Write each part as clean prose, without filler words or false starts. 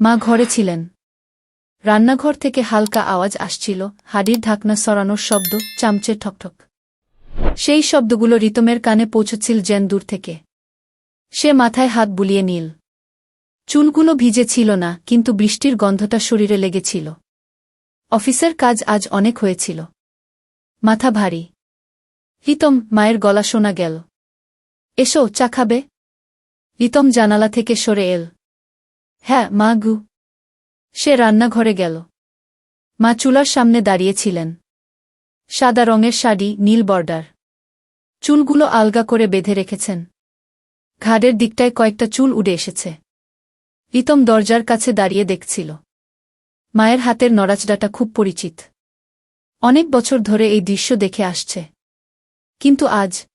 মা ঘরে ছিলেন। রান্নাঘর থেকে হালকা আওয়াজ আসছিল, হাঁড়ির ঢাকনা সরানোর শব্দ, চামচের ঠকঠক। সেই শব্দগুলো রিতমের কানে পৌঁছচ্ছিল যেন দূর থেকে। সে মাথায় হাত বুলিয়ে নিল। চুলগুলো ভিজে ছিল না, কিন্তু বৃষ্টির গন্ধটা শরীরে লেগেছিল। অফিসের কাজ আজ অনেক হয়েছিল। মাথা ভারী। রিতম, মায়ের গলা শোনা গেল। এসো, চা খাবে? রিতম জানালা থেকে সরে এল। হ্যাঁ মা গু। সে রান্নাঘরে গেল। মা চুলার সামনে দাঁড়িয়েছিলেন। সাদা রঙের শাড়ি, নীল বর্ডার। চুলগুলো আলগা করে বেঁধে রেখেছেন। ঘাড়ের দিকটায় কয়েকটা চুল উড়ে এসেছে। রিতম দরজার কাছে দাঁড়িয়ে দেখছিল। মায়ের হাতের নড়াচড়াটা খুব পরিচিত। অনেক বছর ধরে এই দৃশ্য দেখে আসছে। কিন্তু আজ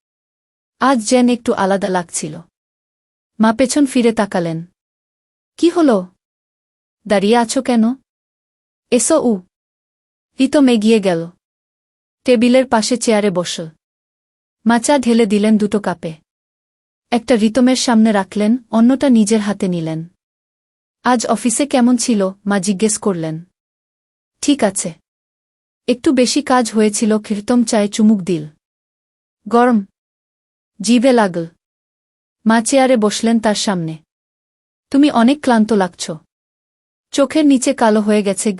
যেন একটু আলাদা লাগছিল। মা পেছন ফিরে তাকালেন। কি হলো? দাঁড়িয়ে আছো কেন? এসো। রিতম এগিয়ে গেল। টেবিলের পাশে চেয়ারে বসল। মা চা ঢেলে দিলেন দুটো কাপে। একটা রিতমের সামনে রাখলেন, অন্যটা নিজের হাতে নিলেন। আজ অফিসে কেমন ছিল? মা জিজ্ঞেস করলেন। ঠিক আছে। একটু বেশি কাজ হয়েছিল। রিতম চায়ে চুমুক দিল। গরম। জিভে লাগল। মা চেয়ারে বসলেন তার সামনে। তুমি অনেক ক্লান্ত লাগছ। চোখের নিচে কালো হয়ে গেছে।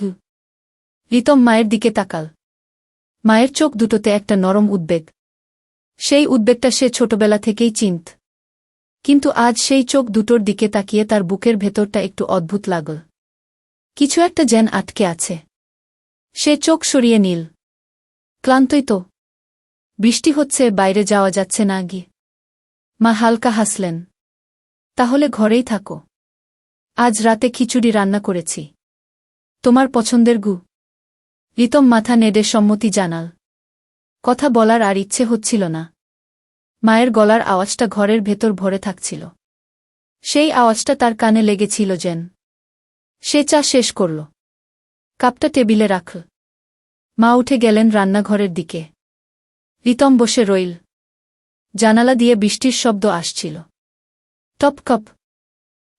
রিতম মায়ের দিকে তাকাল। মায়ের চোখ দুটোতে একটা নরম উদ্বেগ। সেই উদ্বেগটা সে ছোটবেলা থেকেই চিনত। কিন্তু আজ সেই চোখ দুটোর দিকে তাকিয়ে তার বুকের ভেতরটা একটু অদ্ভুত লাগল। কিছু একটা যেন আটকে আছে। সে চোখ সরিয়ে নিল। ক্লান্তই তো। বৃষ্টি হচ্ছে, বাইরে যাওয়া যাচ্ছে না। মা হালকা হাসলেন। তাহলে ঘরেই থাকো। আজ রাতে খিচুড়ি রান্না করেছি। তোমার পছন্দের। রিতম মাথা নেড়ে সম্মতি জানাল। কথা বলার আর ইচ্ছে হচ্ছিল না। মায়ের গলার আওয়াজটা ঘরের ভেতর ভরে থাকছিল। সেই আওয়াজটা তার কানে লেগেছিল যেন। সে চা শেষ করল। কাপটা টেবিলে রাখল। মা উঠে গেলেন রান্নাঘরের দিকে। রিতম বসে রইল। জানালা দিয়ে বৃষ্টির শব্দ আসছিল। টপকপ।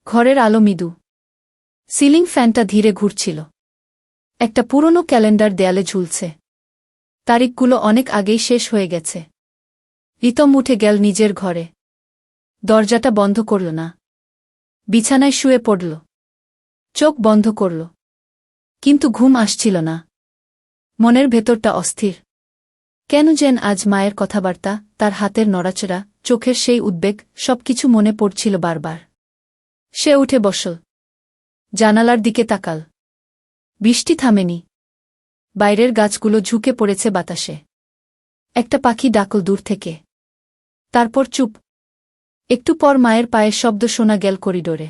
ঘরের আলো মৃদু। সিলিং ফ্যানটা ধীরে ঘুরছিল। একটা পুরনো ক্যালেন্ডার দেয়ালে ঝুলছে। তারিখগুলো অনেক আগেই শেষ হয়ে গেছে। রিতম উঠে গেল নিজের ঘরে। দরজাটা বন্ধ করল না। বিছানায় শুয়ে পড়ল। চোখ বন্ধ করল। কিন্তু ঘুম আসছিল না। মনের ভেতরটা অস্থির। কেন যেন আজ মায়ের কথাবার্তা, তার হাতের নড়াচড়া, চোখের সেই উদ্বেগ, সবকিছু মনে পড়ছিল বারবার। সে উঠে বসল। জানালার দিকে তাকাল। বৃষ্টি থামেনি। বাইরের গাছগুলো ঝুঁকে পড়েছে বাতাসে। একটা পাখি ডাকল দূর থেকে। তারপর চুপ। একটু পর মায়ের পায়ের শব্দ শোনা গেল করিডোরে।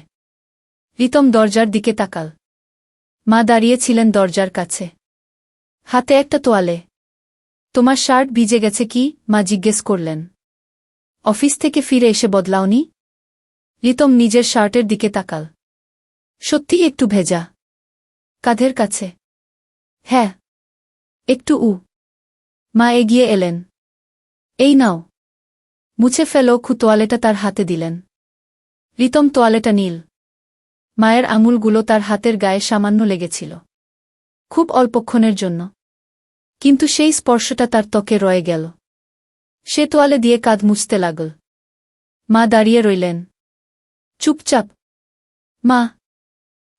রিতম দরজার দিকে তাকাল। মা দাঁড়িয়েছিলেন দরজার কাছে। হাতে একটা তোয়ালে। তোমার শার্ট ভিজে গেছে কি? মা জিজ্ঞেস করলেন। অফিস থেকে ফিরে এসে বদলাওনি? রিতম নিজের শার্টের দিকে তাকাল। সত্যিই একটু ভেজা। কাঁধের কাছে? হ্যাঁ। একটু। মা এগিয়ে এলেন। এই নাও। মুছে ফেলো। তোয়ালেটা তার হাতে দিলেন। রিতম তোয়ালেটা নিল। মায়ের আঙুলগুলো তার হাতের গায়ে সামান্য লেগেছিল। খুব অল্পক্ষণের জন্য। কিন্তু সেই স্পর্শটা তার ত্বকে রয়ে গেল। সে তোয়ালে দিয়ে কাঁধ মুছতে লাগল। মা দাঁড়িয়ে রইলেন। চুপচাপ। মা,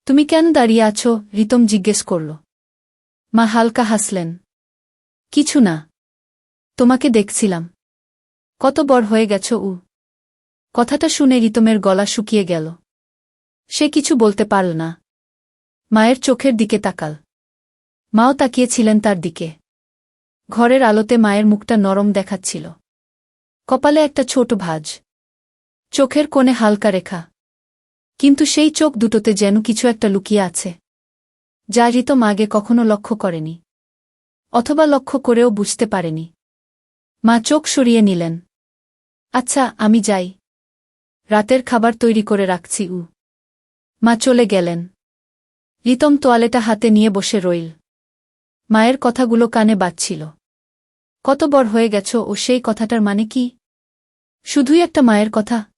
তুমি কেন দাঁড়িয়ে আছো? রিতম জিজ্ঞেস করল। মা হালকা হাসলেন। কিছু না। তোমাকে দেখছিলাম। কত বড় হয়ে গেছ। কথাটা শুনে রিতমের গলা শুকিয়ে গেল। সে কিছু বলতে পারল না। মায়ের চোখের দিকে তাকাল। মাও তাকিয়েছিলেন তার দিকে। ঘরের আলোতে মায়ের মুখটা নরম দেখাচ্ছিল। কপালে একটা ছোট ভাঁজ। চোখের কোণে হালকা রেখা। কিন্তু সেই চোখ দুটোতে যেন কিছু একটা লুকিয়ে আছে, যা রিতম আগে কখনো লক্ষ্য করেনি। অথবা লক্ষ্য করেও বুঝতে পারেনি। মা চোখ সরিয়ে নিলেন। আচ্ছা, আমি যাই। রাতের খাবার তৈরি করে রাখছি। মা চলে গেলেন। রিতম তোয়ালেটা হাতে নিয়ে বসে রইল। মায়ের কথাগুলো কানে বাজছিল। কত বড় হয়ে গেছ, ও সেই কথাটার মানে কি? শুধুই একটা মায়ের কথা?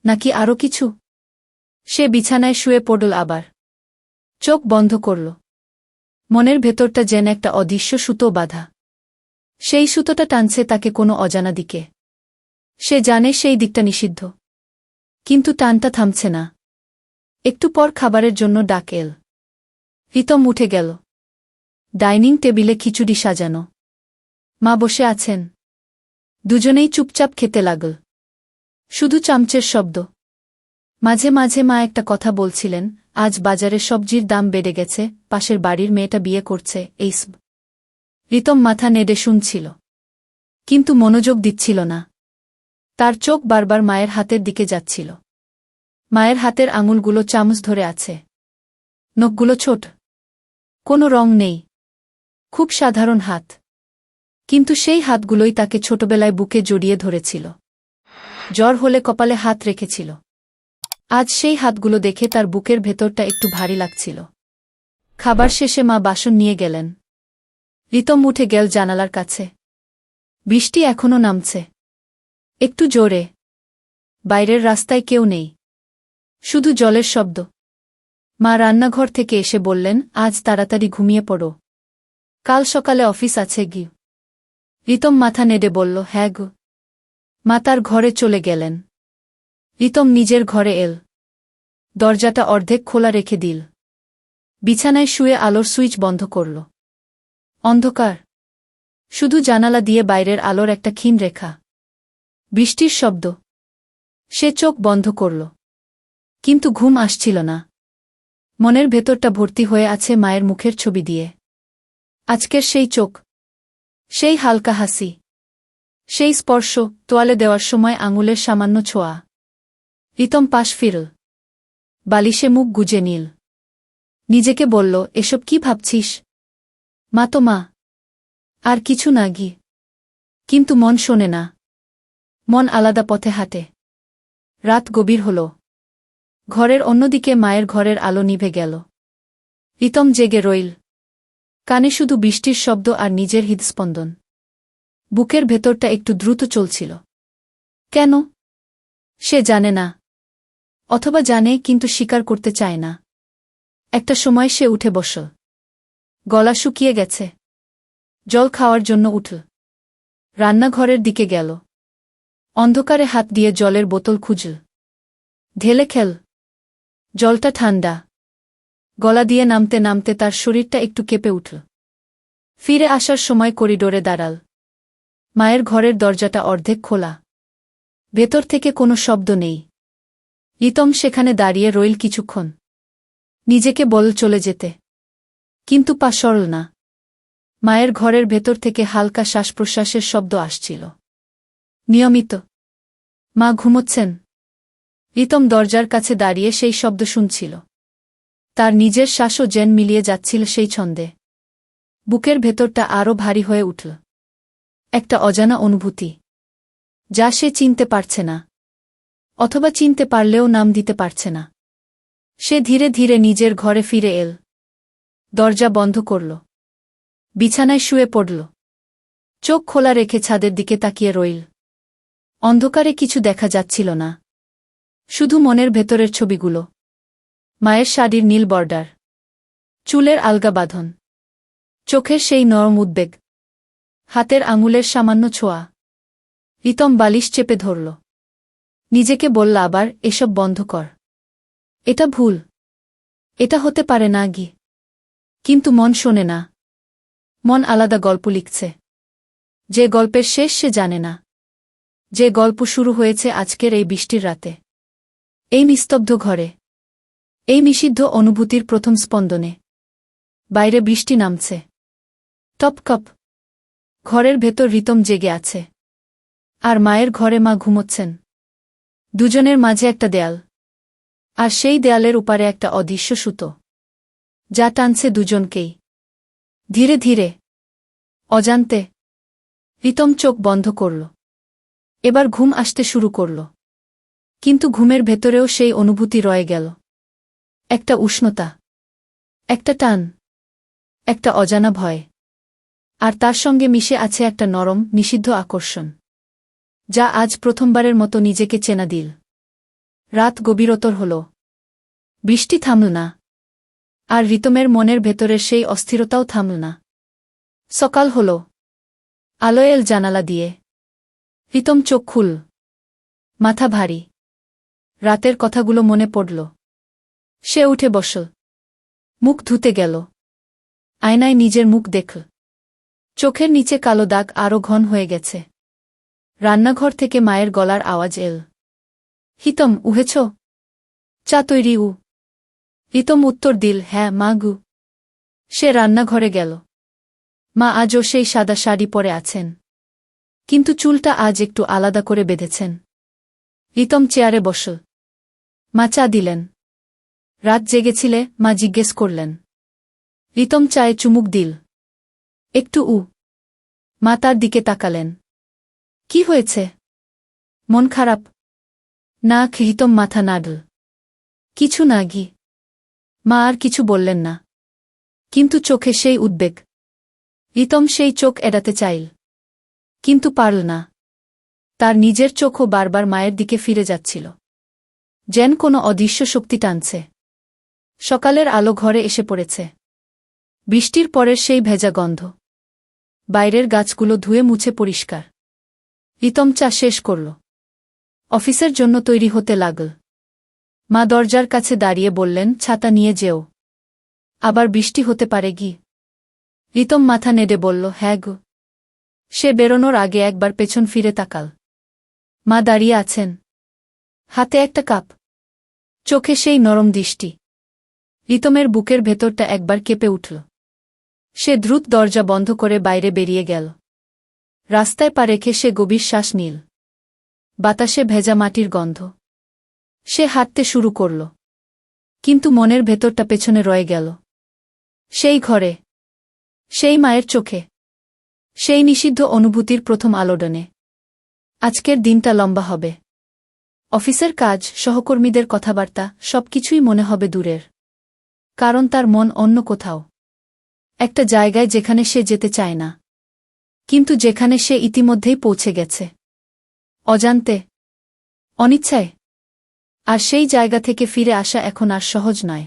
নাকি আরও কিছু? সে বিছানায় শুয়ে পড়ল আবার। চোখ বন্ধ করল। মনের ভেতরটা যেন একটা অদৃশ্য সুতো বাঁধা। সেই সুতোটা টানছে তাকে কোনো অজানা দিকে। সে জানে সেই দিকটা নিষিদ্ধ, কিন্তু টানটা থামছে না। একটু পর খাবারের জন্য ডাক এল। রিতম উঠে গেল। ডাইনিং টেবিলে খিচুড়ি সাজানো। মা বসে আছেন। দুজনেই চুপচাপ খেতে লাগল। শুধু চামচের শব্দ। মাঝে মাঝে মা একটা কথা বলছিলেন, আজ বাজারে সবজির দাম বেড়ে গেছে, পাশের বাড়ির মেয়েটা বিয়ে করছে, এইসব। রিতম মাথা নেড়ে শুনছিল, কিন্তু মনোযোগ দিচ্ছিল না। তার চোখ বারবার মায়ের হাতের দিকে যাচ্ছিল। মায়ের হাতের আঙুলগুলো চামচ ধরে আছে। নখগুলো ছোট। কোনো রং নেই। খুব সাধারণ হাত। কিন্তু সেই হাতগুলোই তাকে ছোটবেলায় বুকে জড়িয়ে ধরেছিল। জ্বর হলে কপালে হাত রেখেছিল। আজ সেই হাতগুলো দেখে তার বুকের ভেতরটা একটু ভারী লাগছিল। খাবার শেষে মা বাসন নিয়ে গেলেন। রিতম উঠে গেল জানালার কাছে। বৃষ্টি এখনো নামছে। একটু জোরে। বাইরের রাস্তায় কেউ নেই। শুধু জলের শব্দ। মা রান্নাঘর থেকে এসে বললেন, আজ তাড়াতাড়ি ঘুমিয়ে পড়ো। কাল সকালে অফিস আছে গি। রিতম মাথা নেড়ে বলল, হ্যাঁ গো। মা তার ঘরে চলে গেলেন। রিতম নিজের ঘরে এল। দরজাটা অর্ধেক খোলা রেখে দিল। বিছানায় শুয়ে আলোর সুইচ বন্ধ করল। অন্ধকার। শুধু জানালা দিয়ে বাইরের আলোর একটা ক্ষীণ রেখা। বৃষ্টির শব্দ। সে চোখ বন্ধ করল। কিন্তু ঘুম আসছিল না। মনের ভেতরটা ভর্তি হয়ে আছে মায়ের মুখের ছবি দিয়ে। আজকের সেই চোখ। সেই হালকা হাসি। সেই স্পর্শ, তোয়ালে দেওয়ার সময় আঙুলের সামান্য ছোঁয়া। রিতম পাশ ফিরল। বালিশে মুখ গুজে নিল। নিজেকে বলল, এসব কি ভাবছিস? মা তো মা। আর কিছু না গি। কিন্তু মন শোনে না। মন আলাদা পথে হাঁটে। রাত গভীর হল। ঘরের অন্যদিকে মায়ের ঘরের আলো নিভে গেল। রিতম জেগে রইল। কানে শুধু বৃষ্টির শব্দ আর নিজের হৃদস্পন্দন। বুকের ভেতরটা একটু দ্রুত চলছিল। কেন? সে জানে না। অথবা জানে কিন্তু স্বীকার করতে চায় না। একটা সময় সে উঠে বসল। গলা শুকিয়ে গেছে। জল খাওয়ার জন্য উঠল। রান্নাঘরের দিকে গেল। অন্ধকারে হাত দিয়ে জলের বোতল খুঁজল। ঢেলে খেল। জলটা ঠান্ডা। গলা দিয়ে নামতে নামতে তার শরীরটা একটু কেঁপে উঠল। ফিরে আসার সময় করিডোরে দাঁড়াল। মায়ের ঘরের দরজাটা অর্ধেক খোলা। ভেতর থেকে কোনো শব্দ নেই। রিতম সেখানে দাঁড়িয়ে রইল কিছুক্ষণ। নিজেকে বল চলে যেতে। কিন্তু পা সরল না। মায়ের ঘরের ভেতর থেকে হালকা শ্বাসপ্রশ্বাসের শব্দ আসছিল। নিয়মিত। মা ঘুমোচ্ছেন। রিতম দরজার কাছে দাঁড়িয়ে সেই শব্দ শুনছিল। তার নিজের শ্বাসও যেন মিলিয়ে যাচ্ছিল সেই ছন্দে। বুকের ভেতরটা আরও ভারী হয়ে উঠল। একটা অজানা অনুভূতি, যা সে চিনতে পারছে না। অথবা চিনতে পারলেও নাম দিতে পারছে না। সে ধীরে ধীরে নিজের ঘরে ফিরে এল। দরজা বন্ধ করল। বিছানায় শুয়ে পড়ল। চোখ খোলা রেখে ছাদের দিকে তাকিয়ে রইল। অন্ধকারে কিছু দেখা যাচ্ছিল না। শুধু মনের ভেতরের ছবিগুলো। মায়ের শাড়ির নীল বর্ডার। চুলের আলগা বাঁধন। চোখের সেই নরম উদ্বেগ। হাতের আঙুলের সামান্য ছোঁয়া। রিতম বালিশ চেপে ধরল। নিজেকে বলল আবার, এসব বন্ধ কর। এটা ভুল। এটা হতে পারে না গি। কিন্তু মন শোনে না। মন আলাদা গল্প লিখছে। যে গল্পের শেষ সে জানে না। যে গল্প শুরু হয়েছে আজকের এই বৃষ্টির রাতে। এই নিস্তব্ধ ঘরে। এই নিষিদ্ধ অনুভূতির প্রথম স্পন্দনে। বাইরে বৃষ্টি নামছে। টপকপ। ঘরের ভেতর রিতম জেগে আছে। আর মায়ের ঘরে মা ঘুমোচ্ছেন। দুজনের মাঝে একটা দেয়াল। আর সেই দেয়ালের উপারে একটা অদৃশ্য সুতো, যা টানছে দুজনকেই। ধীরে ধীরে। অজান্তে। রিতম চোখ বন্ধ করল। এবার ঘুম আসতে শুরু করল। কিন্তু ঘুমের ভেতরেও সেই অনুভূতি রয়ে গেল। একটা উষ্ণতা। একটা টান। একটা অজানা ভয়। আর তার সঙ্গে মিশে আছে একটা নরম, নিষিদ্ধ আকর্ষণ, যা আজ প্রথমবারের মতো নিজেকে চেনা দিল। রাত গভীরতর হল। বৃষ্টি থামল না। আর রিতমের মনের ভেতরের সেই অস্থিরতাও থামল না। সকাল হল। আলো এল জানালা দিয়ে। রিতম চোখ খুল। মাথা ভারী। রাতের কথাগুলো মনে পড়ল। সে উঠে বসল। মুখ ধুতে গেল। আয়নায় নিজের মুখ দেখল। চোখের নিচে কালো দাগ আরও ঘন হয়ে গেছে। রান্নাঘর থেকে মায়ের গলার আওয়াজ এল। হিতম, উহেছ? চা তৈরি উ? রিতম উত্তর দিল, হ্যাঁ মা গু। সে রান্নাঘরে গেল। মা আজও সেই সাদা শাড়ি পরে আছেন, কিন্তু চুলটা আজ একটু আলাদা করে বেঁধেছেন। রিতম চেয়ারে বসল। মা চা দিলেন। রাত জেগেছিলে? মা জিজ্ঞেস করলেন। রিতম চায়ে চুমুক দিল। একটু উ। মা তার দিকে তাকালেন। কি হয়েছে? মন খারাপ? না। রিতম মাথা নাড়ল। কিছু না গি। মা আর কিছু বললেন না, কিন্তু চোখে সেই উদ্বেগ। রিতম সেই চোখ এড়াতে চাইল, কিন্তু পারল না। তার নিজের চোখও বারবার মায়ের দিকে ফিরে যাচ্ছিল, যেন কোনো অদৃশ্য শক্তি টানছে। সকালের আলো ঘরে এসে পড়েছে। বৃষ্টির পরের সেই ভেজা গন্ধ। বাইরের গাছগুলো ধুয়ে মুছে পরিষ্কার। রিতম চা শেষ করল। অফিসের জন্য তৈরি হতে লাগল। মা দরজার কাছে দাঁড়িয়ে বললেন, ছাতা নিয়ে যেও, আবার বৃষ্টি হতে পারে গি। রিতম মাথা নেড়ে বলল, হ্যাঁ গো। সে বেরোনোর আগে একবার পেছন ফিরে তাকাল। মা দাঁড়িয়ে আছেন, হাতে একটা কাপ, চোখে সেই নরম দৃষ্টি। রিতমের বুকের ভেতরটা একবার কেঁপে উঠল। সে দ্রুত দরজা বন্ধ করে বাইরে বেরিয়ে গেল। রাস্তায় পা রেখে সে গভীর শ্বাস নিল। বাতাসে ভেজা মাটির গন্ধ। সে হাঁটতে শুরু করল, কিন্তু মনের ভেতরটা পেছনে রয়ে গেল। সেই ঘরে, সেই মায়ের চোখে, সেই নিষিদ্ধ অনুভূতির প্রথম আলোড়নে। আজকের দিনটা লম্বা হবে। অফিসের কাজ, সহকর্মীদের কথাবার্তা, সবকিছুই মনে হবে দূরের। কারণ তার মন অন্য কোথাও, একটা জায়গায় যেখানে সে যেতে চায় না, কিন্তু যেখানে সে ইতিমধ্যেই পৌঁছে গেছে, অজান্তে, অনিচ্ছায়। আর সেই জায়গা থেকে ফিরে আসা এখন আর সহজ নয়।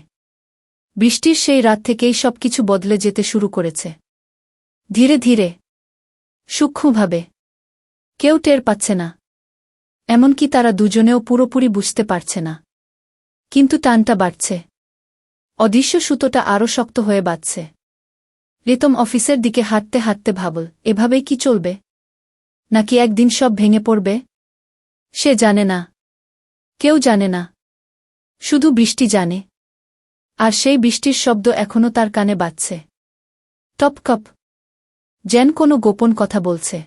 বৃষ্টির সেই রাত থেকেই সবকিছু বদলে যেতে শুরু করেছে। ধীরে ধীরে, সূক্ষ্মভাবে। কেউ টের পাচ্ছে না, এমনকি তারা দুজনেও পুরোপুরি বুঝতে পারছে না। কিন্তু টানটা বাড়ছে। অদৃশ্য সুতোটা আরও শক্ত হয়ে বাঁধছে। রিতম অফিসের দিকে হাঁটতে হাঁটতে ভাবল, এভাবেই কি চলবে, নাকি একদিন সব ভেঙে পড়বে? সে জানে না, কেউ জানে না, শুধু বৃষ্টি জানে। আর সেই বৃষ্টির শব্দ এখনও তার কানে বাজছে। টপকপ, যেন কোনো গোপন কথা বলছে,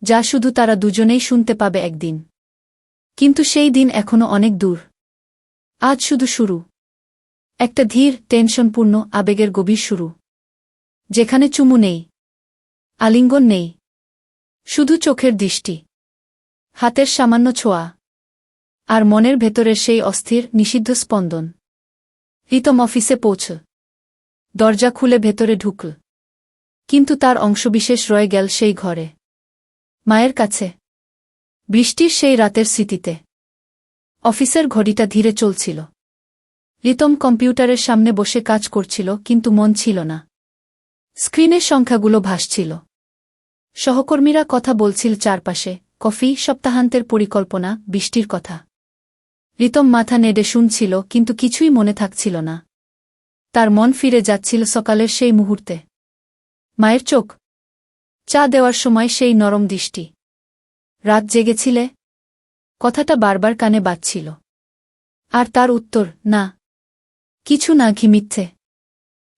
যা শুধু তারা দুজনেই শুনতে পাবে একদিন। কিন্তু সেই দিন এখনও অনেক দূর। আজ শুধু শুরু, একটা ধীর, টেনশনপূর্ণ, আবেগের গভীর শুরু, যেখানে চুমু নেই, আলিঙ্গন নেই, শুধু চোখের দৃষ্টি, হাতের সামান্য ছোঁয়া, আর মনের ভেতরের সেই অস্থির, নিষিদ্ধ স্পন্দন। রিতম অফিসে পৌঁছল। দরজা খুলে ভেতরে ঢুকল, কিন্তু তার অংশবিশেষ রয়ে গেল সেই ঘরে, মায়ের কাছে, বৃষ্টির সেই রাতের স্মৃতিতে। অফিসের ঘড়িটা ধীরে চলছিল। রিতম কম্পিউটারের সামনে বসে কাজ করছিল, কিন্তু মন ছিল না। স্ক্রিনের সংখ্যাগুলো ভাসছিল। সহকর্মীরা কথা বলছিল চারপাশে, কফি, সপ্তাহান্তের পরিকল্পনা, বৃষ্টির কথা। রিতম মাথা নেড়ে শুনছিল, কিন্তু কিছুই মনে থাকছিল না। তার মন ফিরে যাচ্ছিল সকালের সেই মুহূর্তে। মায়ের চোখ, চা দেওয়ার সময় সেই নরম দৃষ্টি। রাত জেগেছিলে? কথাটা বারবার কানে বাজছিল। আর তার উত্তর, না, কিছু না, ঘি মিথ্যে,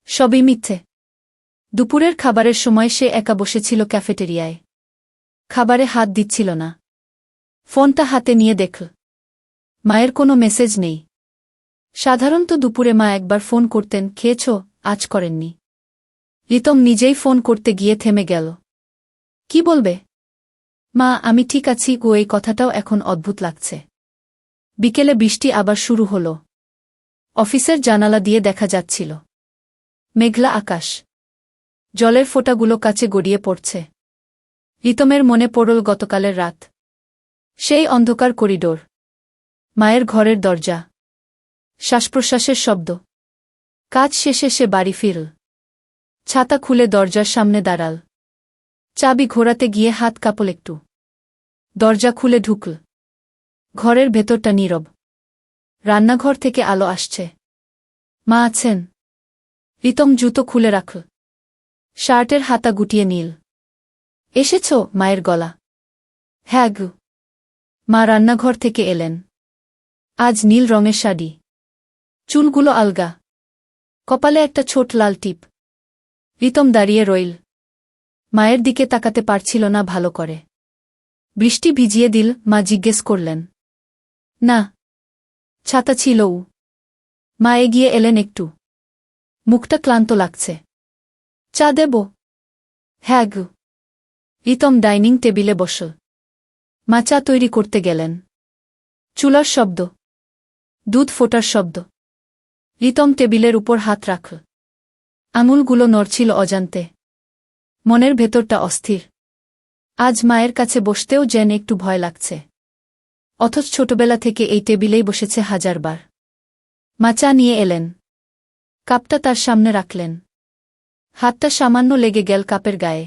সবই মিথ্যে। দুপুরের খাবারের সময় সে একা বসেছিল ক্যাফেটেরিয়ায়। খাবারে হাত দিচ্ছিল না। ফোনটা হাতে নিয়ে দেখল, মায়ের কোনো মেসেজ নেই। সাধারণত দুপুরে মা একবার ফোন করতেন, খেয়েছ? আজ করেননি। রিতম নিজেই ফোন করতে গিয়ে থেমে গেল। কি বলবে? মা, আমি ঠিক আছি। এই কথাটাও এখন অদ্ভুত লাগছে। বিকেলে বৃষ্টি আবার শুরু হল। অফিসের জানালা দিয়ে দেখা যাচ্ছিল মেঘলা আকাশ, জলের ফোঁটাগুলো কাছে গড়িয়ে পড়ছে। রিতমের মনে পড়ল গতকালের রাত, সেই অন্ধকার করিডোর, মায়ের ঘরের দরজা, শ্বাসপ্রশ্বাসের শব্দ, কাজ শেষে সে বাড়ি ফিরল। ছাতা খুলে দরজার সামনে দাঁড়াল। চাবি ঘোরাতে গিয়ে হাত কাঁপল একটু। দরজা খুলে ঢুকল। ঘরের ভেতরটা নীরব। রান্নাঘর থেকে আলো আসছে। মা আছেন। রিতম জুতো খুলে রাখল। শার্টের হাতা গুটিয়ে নিল। এসেছ? মায়ের গলা। হ্যাঁ গু। মা রান্নাঘর থেকে এলেন। আজ নীল রঙের শাড়ি। চুলগুলো আলগা। কপালে একটা ছোট লাল টিপ। রিতম দাঁড়িয়ে রইল। মায়ের দিকে তাকাতে পারছিল না ভালো করে। বৃষ্টি ভিজিয়ে দিল। মা জিজ্ঞেস করলেন। না। ছাতা ছিলও। মা এগিয়ে এলেন একটু। মুখটা ক্লান্ত লাগছে। চা দেব? হ্যাঁ গু। রিতম ডাইনিং টেবিলে বসল। মা চা তৈরি করতে গেলেন। চুলার শব্দ। দুধ ফোটার শব্দ। রিতম টেবিলের উপর হাত রাখল। আঙুলগুলো নড়ছিল অজান্তে। মনের ভেতরটা অস্থির। আজ মায়ের কাছে বসতেও যেন একটু ভয় লাগছে। অথচ ছোটবেলা থেকে এই টেবিলেই বসেছে হাজারবার। মা চা নিয়ে এলেন। কাপটা তার সামনে রাখলেন। হাতটা সামান্য লেগে গেল কাপের গায়ে।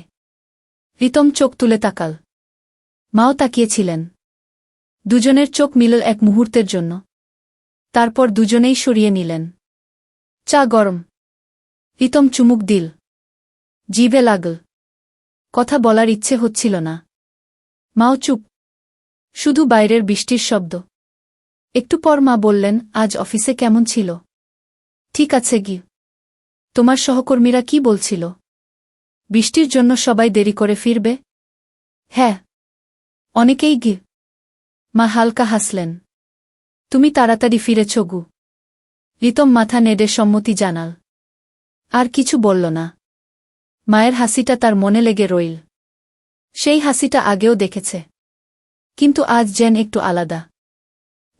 রিতম চোখ তুলে তাকাল। মাও তাকিয়েছিলেন। দুজনের চোখ মিলল এক মুহূর্তের জন্য। তারপর দুজনেই সরিয়ে নিলেন। চা গরম। রিতম চুমুক দিল। জিভে লাগল। কথা বলার ইচ্ছে হচ্ছিল না। মাও চুপ। শুধু বাইরের বৃষ্টির শব্দ। একটু পর মা বললেন, আজ অফিসে কেমন ছিল? ঠিক আছে গি। তোমার সহকর্মীরা কি বলছিল? বৃষ্টির জন্য সবাই দেরি করে ফিরবে? হ্যাঁ। অনেকেই গি। মা হালকা হাসলেন। তুমি তাড়াতাড়ি ফিরেছ গু। রিতম মাথা নেড়ে সম্মতি জানাল। আর কিছু বলল না। মায়ের হাসিটা তার মনে লেগে রইল। সেই হাসিটা আগেও দেখেছে। কিন্তু আজ যেন একটু আলাদা।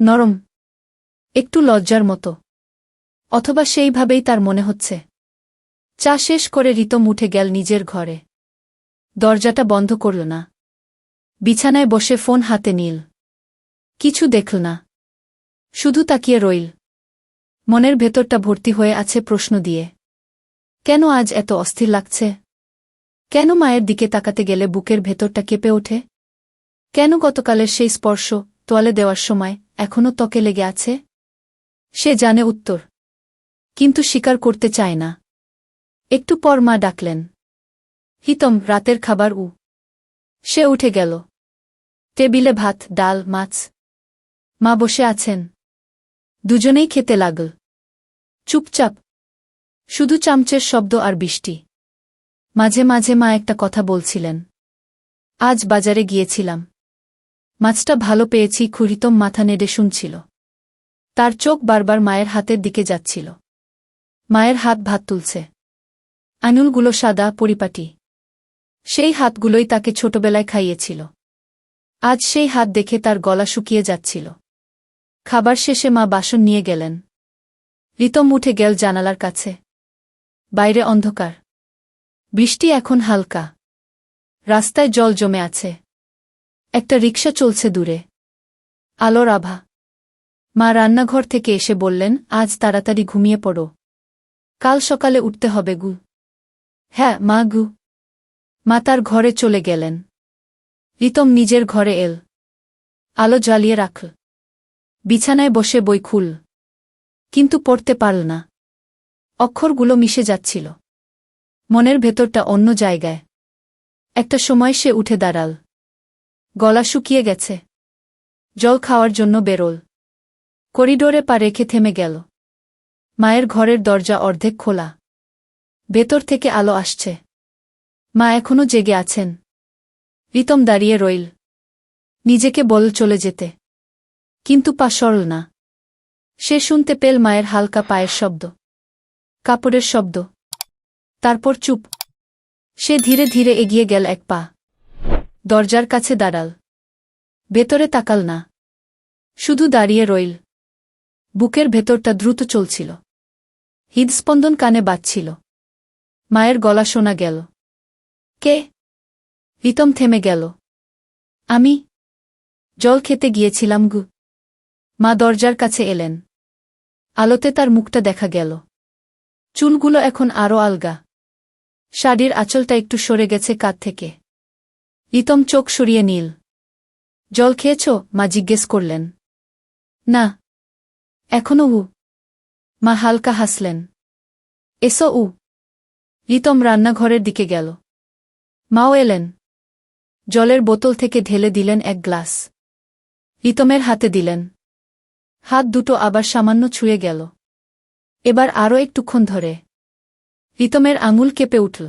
নরম। একটু লজ্জার মতো। অথবা সেইভাবেই তার মনে হচ্ছে। চা শেষ করে রিতম উঠে গেল নিজের ঘরে। দরজাটা বন্ধ করল না। বিছানায় বসে ফোন হাতে নিল। কিছু দেখল না। শুধু তাকিয়ে রইল। মনের ভেতরটা ভর্তি হয়ে আছে প্রশ্ন দিয়ে। কেন আজ এত অস্থির লাগছে? কেন মায়ের দিকে তাকাতে গেলে বুকের ভেতরটা কেঁপে ওঠে? কেন গতকালের সেই স্পর্শ, তোয়ালে দেওয়ার সময়, এখনও ত্বকে লেগে আছে? সে জানে উত্তর। কিন্তু স্বীকার করতে চায় না। একটু পর মা ডাকলেন। হিতম, রাতের খাবার। সে উঠে গেল। টেবিলে ভাত, ডাল, মাছ। মা বসে আছেন। দুজনেই খেতে লাগল। চুপচাপ। শুধু চামচের শব্দ আর বৃষ্টি। মাঝে মাঝে মা একটা কথা বলছিলেন। আজ বাজারে গিয়েছিলাম। মাছটা ভালো পেয়েছি। রিতম মাথা নেড়ে শুনছিল। তার চোখ বারবার মায়ের হাতের দিকে যাচ্ছিল। মায়ের হাত ভাত তুলছে। আঙুলগুলো সাদা, পরিপাটি। সেই হাতগুলোই তাকে ছোটবেলায় খাইয়েছিল। আজ সেই হাত দেখে তার গলা শুকিয়ে যাচ্ছিল। খাবার শেষে মা বাসন নিয়ে গেলেন। রিতম উঠে গেল জানালার কাছে। বাইরে অন্ধকার। বৃষ্টি এখন হালকা। রাস্তায় জল জমে আছে। একটা রিকশা চলছে দূরে। আলোর আভা। মা রান্নাঘর থেকে এসে বললেন, আজ তাড়াতাড়ি ঘুমিয়ে পড়ো। কাল সকালে উঠতে হবে গু। হ্যাঁ মা গু। মা তার ঘরে চলে গেলেন। রিতম নিজের ঘরে এল। আলো জ্বালিয়ে রাখল। বিছানায় বসে বই খুল। কিন্তু পড়তে পারল না। অক্ষরগুলো মিশে যাচ্ছিল। মনের ভেতরটা অন্য জায়গায়। একটা সময় সে উঠে দাঁড়াল। গলা শুকিয়ে গেছে। জল খাওয়ার জন্য বেরোল। করিডোরে পা রেখে থেমে গেল। মায়ের ঘরের দরজা অর্ধেক খোলা। ভেতর থেকে আলো আসছে। মা এখনো জেগে আছেন। রিতম দাঁড়িয়ে রইল। নিজেকে বল চলে যেতে। কিন্তু পা সরল না। সে শুনতে পেল মায়ের হালকা পায়ের শব্দ। কাপড়ের শব্দ। তারপর চুপ। সে ধীরে ধীরে এগিয়ে গেল এক পা। দরজার কাছে দাঁড়াল। ভেতরে তাকাল না। শুধু দাঁড়িয়ে রইল। বুকের ভেতরটা দ্রুত চলছিল। হৃদস্পন্দন কানে বাজছিল। মায়ের গলা শোনা গেল। কে? রিতম থেমে গেল। আমি। জল খেতে গিয়েছিলাম গু। মা দরজার কাছে এলেন। আলোতে তার মুখটা দেখা গেল। চুলগুলো এখন আরও আলগা। শাড়ির আঁচলটা একটু সরে গেছে কাঁধ থেকে। রিতম চোখ সরিয়ে নীল। জল খেয়েছ? মা জিজ্ঞেস করলেন। না। এখনো উ। মা হালকা হাসলেন। এসো উ। রিতম রান্নাঘরের দিকে গেল। মাও এলেন। জলের বোতল থেকে ঢেলে দিলেন এক গ্লাস। রিতমের হাতে দিলেন। হাত দুটো আবার সামান্য ছুঁয়ে গেল। এবার আরও একটুক্ষণ ধরে। রিতমের আঙুল কেঁপে উঠল।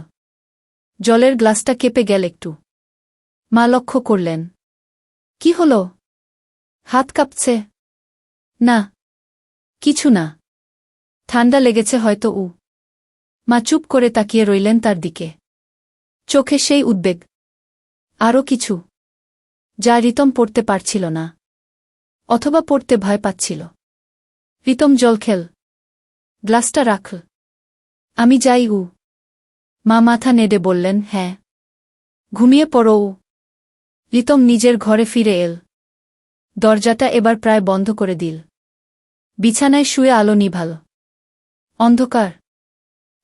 জলের গ্লাসটা কেঁপে গেল একটু। মা লক্ষ্য করলেন। কি হল? হাত কাঁপছে। না। কিছু না। ঠান্ডা লেগেছে হয়তো উ। মা চুপ করে তাকিয়ে রইলেন তার দিকে। চোখে সেই উদ্বেগ। আরও কিছু, যা রিতম পড়তে পারছিল না, অথবা পড়তে ভয় পাচ্ছিল। রিতম জল খেল। গ্লাসটা রাখল। আমি যাই উ। মা মাথা নেড়ে বললেন, হ্যাঁ। ঘুমিয়ে পড়ো উ। রিতম নিজের ঘরে ফিরে এল। দরজাটা এবার প্রায় বন্ধ করে দিল। বিছানায় শুয়ে আলো নিভাল। অন্ধকার।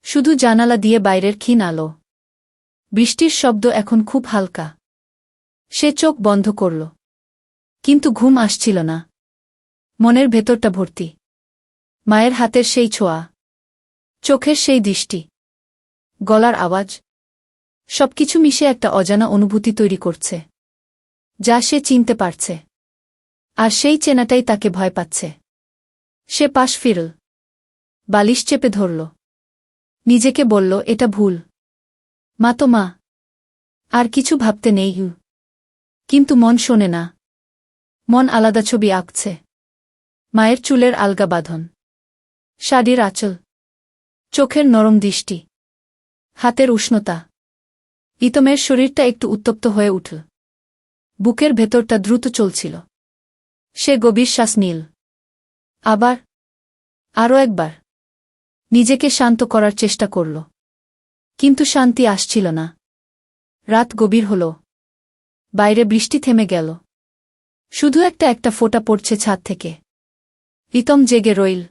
শুধু জানালা দিয়ে বাইরের ক্ষীণ আলো। বৃষ্টির শব্দ এখন খুব হালকা। সে চোখ বন্ধ করল। কিন্তু ঘুম আসছিল না। মনের ভেতরটা ভর্তি। মায়ের হাতের সেই ছোঁয়া, চোখের সেই দৃষ্টি, গলার আওয়াজ, সবকিছু মিশে একটা অজানা অনুভূতি তৈরি করছে, যা সে চিনতে পারছে। আর সেই চেনাটাই তাকে ভয় পাচ্ছে। সে পাশ ফিরল। বালিশ চেপে ধরল। নিজেকে বলল, এটা ভুল। মা তো মা। আর কিছু ভাবতে নেই ইউ। কিন্তু মন শোনে না। মন আলাদা ছবি আঁকছে। মায়ের চুলের আলগা বাঁধন, শাড়ির আঁচল, চোখের নরম দৃষ্টি, হাতের উষ্ণতা। রিতমের শরীরটা একটু উত্তপ্ত হয়ে উঠল। বুকের ভেতরটা দ্রুত চলছিল। সে গভীর শ্বাস নিল। আবার, আরও একবার। নিজেকে শান্ত করার চেষ্টা করল। কিন্তু শান্তি আসছিল না। রাত গভীর হল। বাইরে বৃষ্টি থেমে গেল। শুধু একটা ফোঁটা পড়ছে ছাদ থেকে। রিতম জেগে রইল।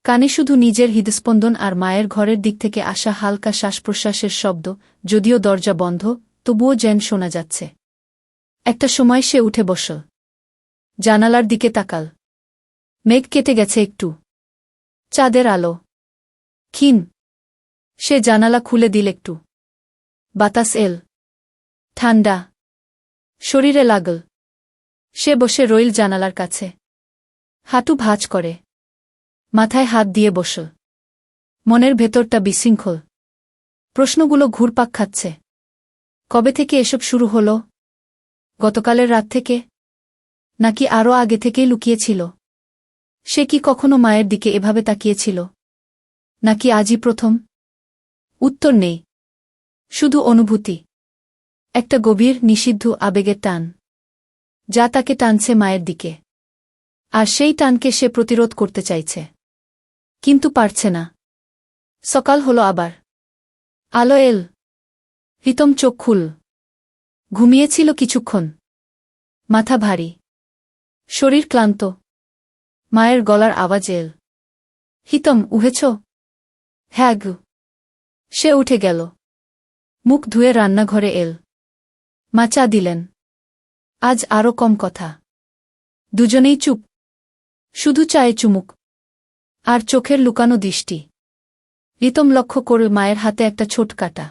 কানে শুধু নিজের হৃদস্পন্দন আর মায়ের ঘরের দিক থেকে আসা হালকা শ্বাসপ্রশ্বাসের শব্দ। যদিও দরজা বন্ধ, তবুও যেন শোনা যাচ্ছে। একটা সময় সে উঠে বসল। জানালার দিকে তাকাল। মেঘ কেটে গেছে একটু। চাঁদের আলো ক্ষীণ। সে জানালা খুলে দিল একটু। বাতাস এল। ঠান্ডা শরীরে লাগল। সে বসে রইল জানালার কাছে। হাঁটু ভাঁজ করে। মাথায় হাত দিয়ে বসল। মনের ভেতরটা বিশৃঙ্খল। প্রশ্নগুলো ঘুরপাক খাচ্ছে। কবে থেকে এসব শুরু হলো? গতকালের রাত থেকে? নাকি আরও আগে থেকেই লুকিয়েছিল? সে কি কখনো মায়ের দিকে এভাবে তাকিয়েছিল? নাকি আজই প্রথম? উত্তর নেই। শুধু অনুভূতি। একটা গভীর নিষিদ্ধ আবেগের টান, যা তাকে টানছে মায়ের দিকে। আর সেই টানকে সে প্রতিরোধ করতে চাইছে, কিন্তু পারছে না। সকাল হলো আবার। আলো এল। রিতম চোখ খুল। ঘুমিয়েছিল কিছুক্ষণ। মাথা ভারী, শরীর ক্লান্ত। মায়ের গলার আওয়াজ এল। হিতম, উঠেছ? হ্যাঁ গু। সে উঠে গেল। মুখ ধুয়ে রান্নাঘরে এল। মা চা দিলেন। আজ আরও কম কথা। দুজনেই চুপ। শুধু চায়ে চুমুক আর চোখের লুকানো দৃষ্টি। রিতম লক্ষ্য করে মায়ের হাতে একটা ছোট কাটা।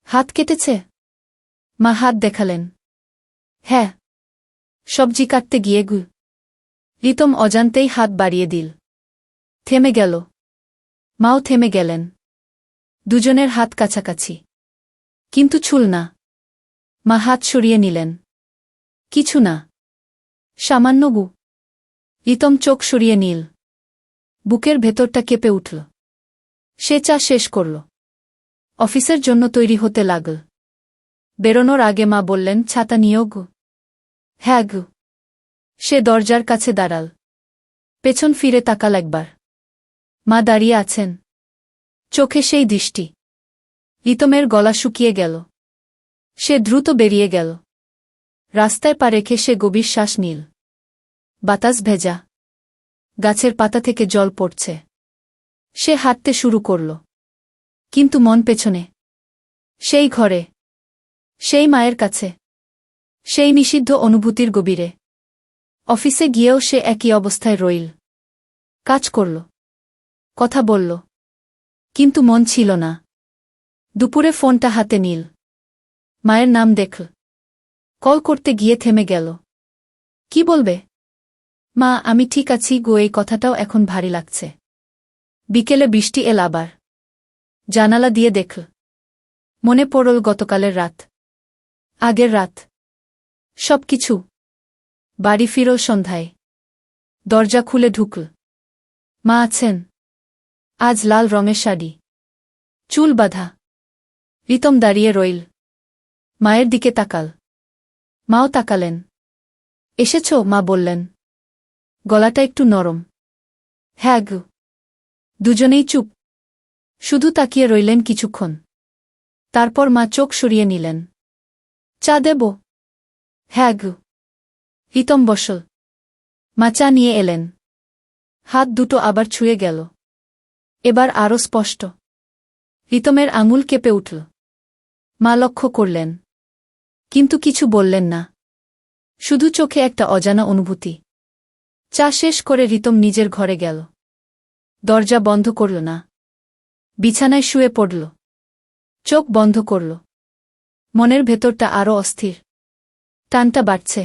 হাত কেটেছে? মা হাত দেখালেন। হ্যাঁ। সবজি কাটতে গিয়ে গু। রিতম অজান্তেই হাত বাড়িয়ে দিল। থেমে গেল। মাও থেমে গেলেন। দুজনের হাত কাছাকাছি, কিন্তু ছুল না। মা হাত সরিয়ে নিলেন। কিছু না, সামান্য গু। রিতম চোখ সরিয়ে নিল। বুকের ভেতরটা কেঁপে উঠল। সে চা শেষ করল। অফিসের জন্য তৈরি হতে লাগল। বেরোনোর আগে মা বললেন, ছাতা নিও গু। হ্যাঁ গু। সে দরজার কাছে দাঁড়াল। পেছন ফিরে তাকাল একবার। মা দাঁড়িয়ে আছেন। চোখে সেই দৃষ্টি। রিতমের গলা শুকিয়ে গেল। সে দ্রুত বেরিয়ে গেল। রাস্তায় পা রেখে সে গভীর শ্বাস নিল। বাতাস ভেজা। গাছের পাতা থেকে জল পড়ছে। সে হাঁটতে শুরু করল। কিন্তু মন পেছনে। সেই ঘরে, সেই মায়ের কাছে, সেই নিষিদ্ধ অনুভূতির গভীরে। অফিসে গিয়েও সে একই অবস্থায় রইল। কাজ করল, কথা বলল, কিন্তু মন ছিল না। দুপুরে ফোনটা হাতে নিল। মায়ের নাম দেখল। কল করতে গিয়ে থেমে গেল। কি বলবে? মা, আমি ঠিক আছি গো, এই কথাটাও এখন ভারী লাগছে। বিকেলে বৃষ্টি এল আবার। জানালা দিয়ে দেখল। মনে পড়ল গতকালের রাত, আগের রাত, সবকিছু। বাড়ি ফিরল সন্ধ্যায়। দরজা খুলে ঢুকল। মা আছেন। আজ লাল রঙের শাড়ি, চুল বাঁধা। রিতম দাঁড়িয়ে রইল। মায়ের দিকে তাকাল। মাও তাকালেন। এসেছ? মা বললেন। গলাটা একটু নরম। হ্যাঁ গো। দুজনেই চুপ। শুধু তাকিয়ে রইলেন কিছুক্ষণ। তারপর মা চোখ সরিয়ে নিলেন। চা দেব? হ্যাঁ গো। রিতম বসল। মা চা নিয়ে এলেন। হাত দুটো আবার ছুঁয়ে গেল। এবার আরও স্পষ্ট। রিতমের আঙুল কেঁপে উঠল। মা লক্ষ্য করলেন, কিন্তু কিছু বললেন না। শুধু চোখে একটা অজানা অনুভূতি। চা শেষ করে রিতম নিজের ঘরে গেল। দরজা বন্ধ করল না। বিছানায় শুয়ে পড়ল। চোখ বন্ধ করল। মনের ভেতরটা আরও অস্থির। টানটা বাড়ছে।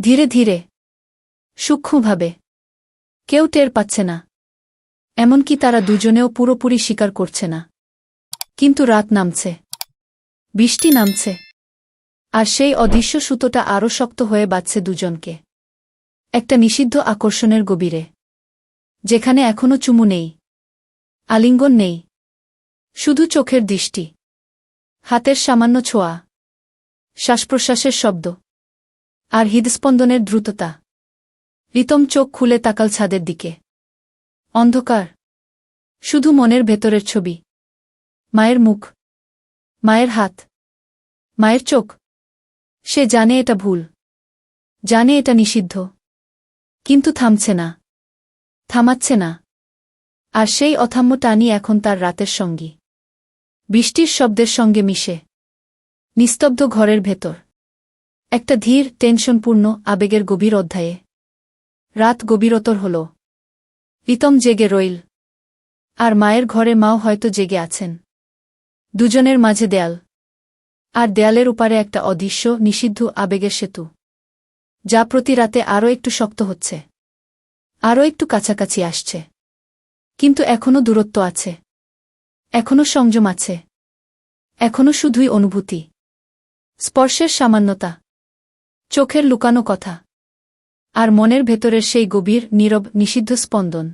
ধীরে ধীরে, সূক্ষ্মভাবে। কেউ টের পাচ্ছে না। এমনকি তারা দুজনেও পুরোপুরি স্বীকার করছে না। কিন্তু রাত নামছে। বৃষ্টি নামছে। আর সেই অদৃশ্য সুতোটা আরও শক্ত হয়ে বাঁধছে দুজনকে। একটা নিষিদ্ধ আকর্ষণের গভীরে। যেখানে এখনো চুমু নেই, আলিঙ্গন নেই, শুধু চোখের দৃষ্টি, হাতের সামান্য ছোঁয়া, শ্বাসপ্রশ্বাসের শব্দ, আর হৃদস্পন্দনের দ্রুততা। রিতম চোখ খুলে তাকাল ছাদের দিকে। অন্ধকার। শুধু মনের ভেতরের ছবি। মায়ের মুখ, মায়ের হাত, মায়ের চোখ। সে জানে এটা ভুল, জানে এটা নিষিদ্ধ, কিন্তু থামছে না, থামাচ্ছে না। আর সেই অথাম্য টানই এখন তার রাতের সঙ্গী। বৃষ্টির শব্দের সঙ্গে মিশে। নিস্তব্ধ ঘরের ভেতর। একটা ধীর, টেনশনপূর্ণ আবেগের গভীর অধ্যায়ে। রাত গভীরতর হল। রিতম জেগে রইল। আর মায়ের ঘরে মাও হয়তো জেগে আছেন। দুজনের মাঝে দেয়াল। আর দেয়ালের উপারে একটা অদৃশ্য, নিষিদ্ধ আবেগের সেতু, যা প্রতি রাতে আরও একটু শক্ত হচ্ছে, আরও একটু কাছাকাছি আসছে। কিন্তু এখনো দূরত্ব আছে, এখনো সংযম আছে, এখনো শুধুই অনুভূতি, স্পর্শের সামান্যতা, চোখের লুকানো কথা, আর মনের ভেতরের সেই গভীর, নীরব, নিষিদ্ধ স্পন্দন।